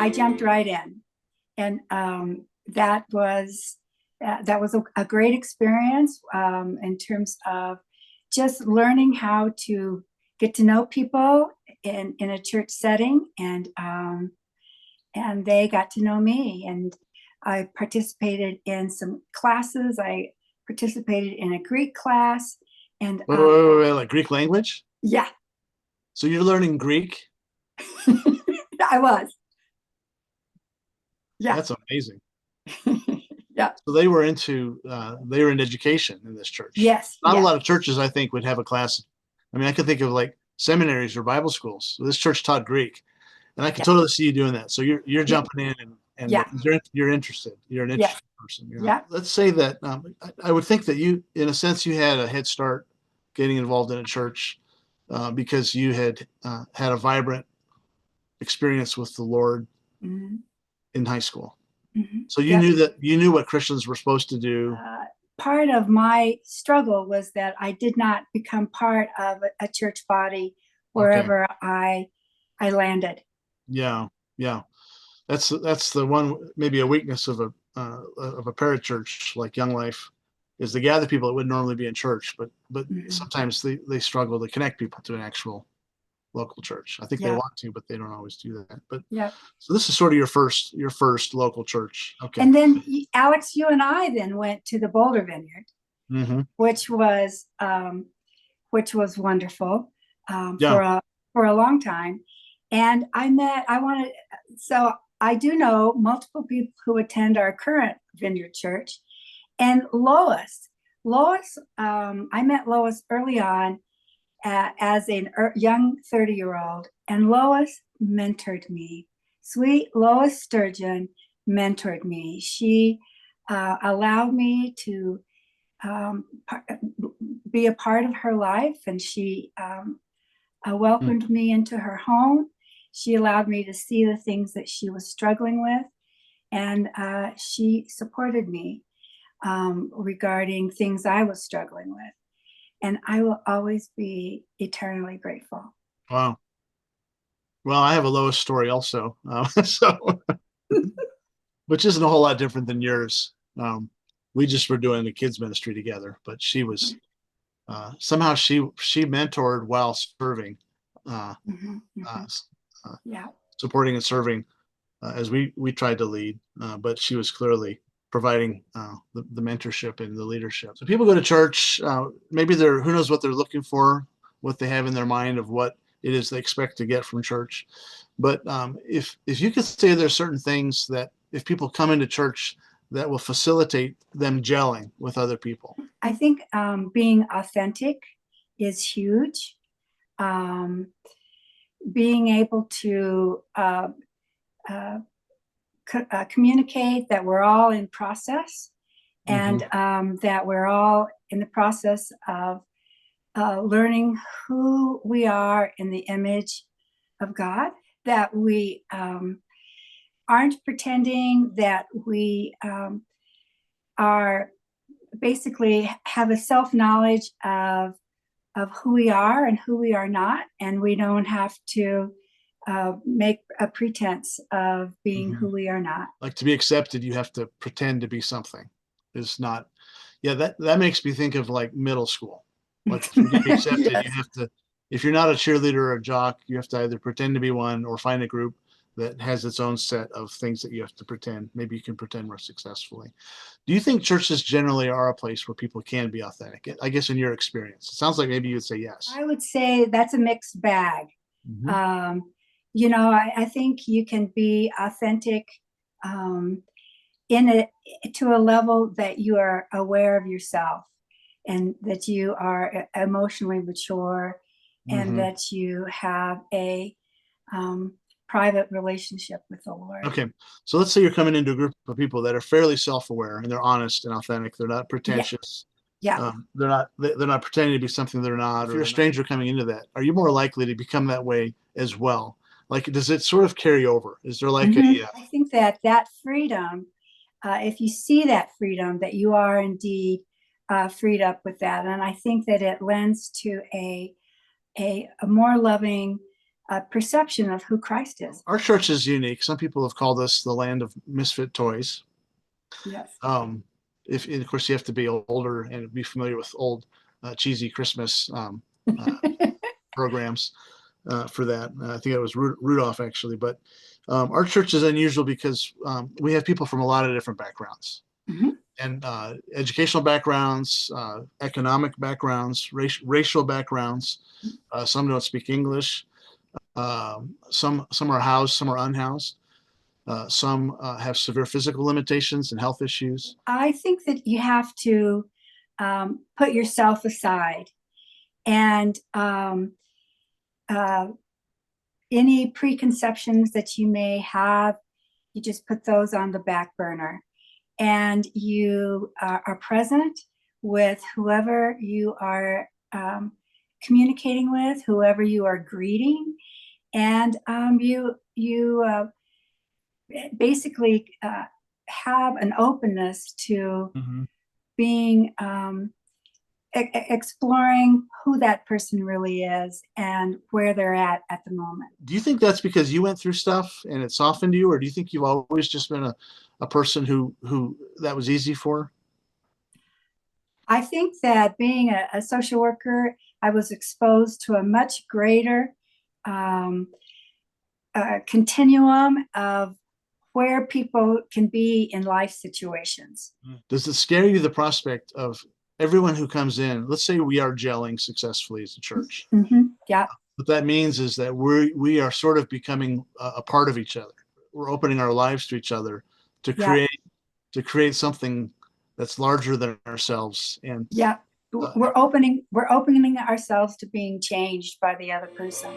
I jumped right in, and that was a great experience in terms of just learning how to get to know people in a church setting, and they got to know me, and I participated in some classes. I participated in a Greek class, and Wait, like Greek language? yeah, So you're learning Greek? I was. Yeah. That's amazing. Yeah. So they were in education in this church. Yes. Not a Yes. lot of churches, I think, would have a class. I mean, I could think of like seminaries or Bible schools. So this church taught Greek, and I could Yeah. totally see you doing that. So you're Yeah. jumping in and Yeah. you're interested. You're an Yes. interested person. Yeah. Let's say that I would think that you, in a sense, you had a head start getting involved in a church because you had had a vibrant experience with the Lord Mhm. in high school. Mhm. So Yep. you knew what Christians were supposed to do. Part of my struggle was that I did not become part of a church body Okay. wherever I landed. Yeah. Yeah. That's the one, maybe a weakness of a parachurch like Young Life, is they gather people that would normally be in church, but Mhm. sometimes they struggle to connect people to an actual local church. I think they Yeah. want to, but they don't always do that. But Yeah. so this is sort of your first local church. Okay. And then Alex, you and I then went to the Boulder Vineyard, Mm-hmm. which was wonderful Yeah. for a long time. And so I do know multiple people who attend our current Vineyard Church. And Lois, I met Lois early on as a young 30-year-old, and Lois mentored me. Sweet Lois Sturgeon mentored me. She allowed me to um, be a part of her life, and she Mm. welcomed me into her home. She allowed me to see the things that she was struggling with, and she supported me regarding things I was struggling with. And I will always be eternally grateful. Wow. Well, I have a Lois story also, so which isn't a whole lot different than yours. We just were doing the kids ministry together, but she was somehow she mentored while serving, uh, Mm-hmm, uh, mm-hmm. Yeah. supporting and serving as we tried to lead, but she was clearly providing the mentorship and the leadership. So people go to church, maybe they're, who knows what they're looking for, what they have in their mind of what it is they expect to get from church. But if you could say there's certain things that if people come into church that will facilitate them gelling with other people. I think being authentic is huge. Um, Being able to uh, communicate that we're all in process, Mm-hmm. and that we're all in the process of learning who we are in the image of God, that we aren't pretending, that we are basically have a self knowledge of who we are and who we are not, and we don't have to make a pretense of being Mm-hmm. who we are not. Like to be accepted, you have to pretend to be something. It's not. Yeah, that makes me think of like middle school. Like if you're getting accepted, you Yes. have to. If you're not a cheerleader or a jock, you have to either pretend to be one or find a group that has its own set of things that you have to pretend. Maybe you can pretend more successfully. Do you think churches generally are a place where people can be authentic? I guess in your experience, it sounds like maybe you would say yes. I would say that's a mixed bag. Mm-hmm. Um, I think you can be authentic um, in it to a level that you are aware of yourself, and that you are emotionally mature, and Mm-hmm. that you have a um, private relationship with the Lord. Okay, so let's say you're coming into a group of people that are fairly self-aware and they're honest and authentic. They're not Yeah, pretentious. yeah. They're not pretending to be something they're not. If you're a stranger coming into that, are you more likely to become that way as well? Like, does it sort of carry over? Is there like Mm-hmm. I think that freedom, if you see that freedom, that you are indeed freed up with that, and I think that it lends to a more loving perception of who Christ is. Our church is unique. Some people have called us the land of misfit toys. Yes. Of course, you have to be older and be familiar with old cheesy Christmas programs for that. I think it was Rudolph actually, but our church is unusual because we have people from a lot of different backgrounds. Mm-hmm. And educational backgrounds, economic backgrounds, racial backgrounds. Some don't speak English. Some are housed, some are unhoused. Some have severe physical limitations and health issues. I think that you have to put yourself aside, and any preconceptions that you may have, you just put those on the back burner, and you are present with whoever you are communicating with, whoever you are greeting, and you basically have an openness to being exploring who that person really is and where they're at the moment. Do you think that's because you went through stuff and it softened you, or do you think you've always just been a person who that was easy for? I think that being a social worker, I was exposed to a much greater continuum of where people can be in life situations. Does it scare you, the prospect of everyone who comes in? Let's say we are gelling successfully as a church. Mm-hmm. Yeah. What that means is that we are sort of becoming a part of each other. We're opening our lives to each other to create something that's larger than ourselves. And yeah, we're opening ourselves to being changed by the other person.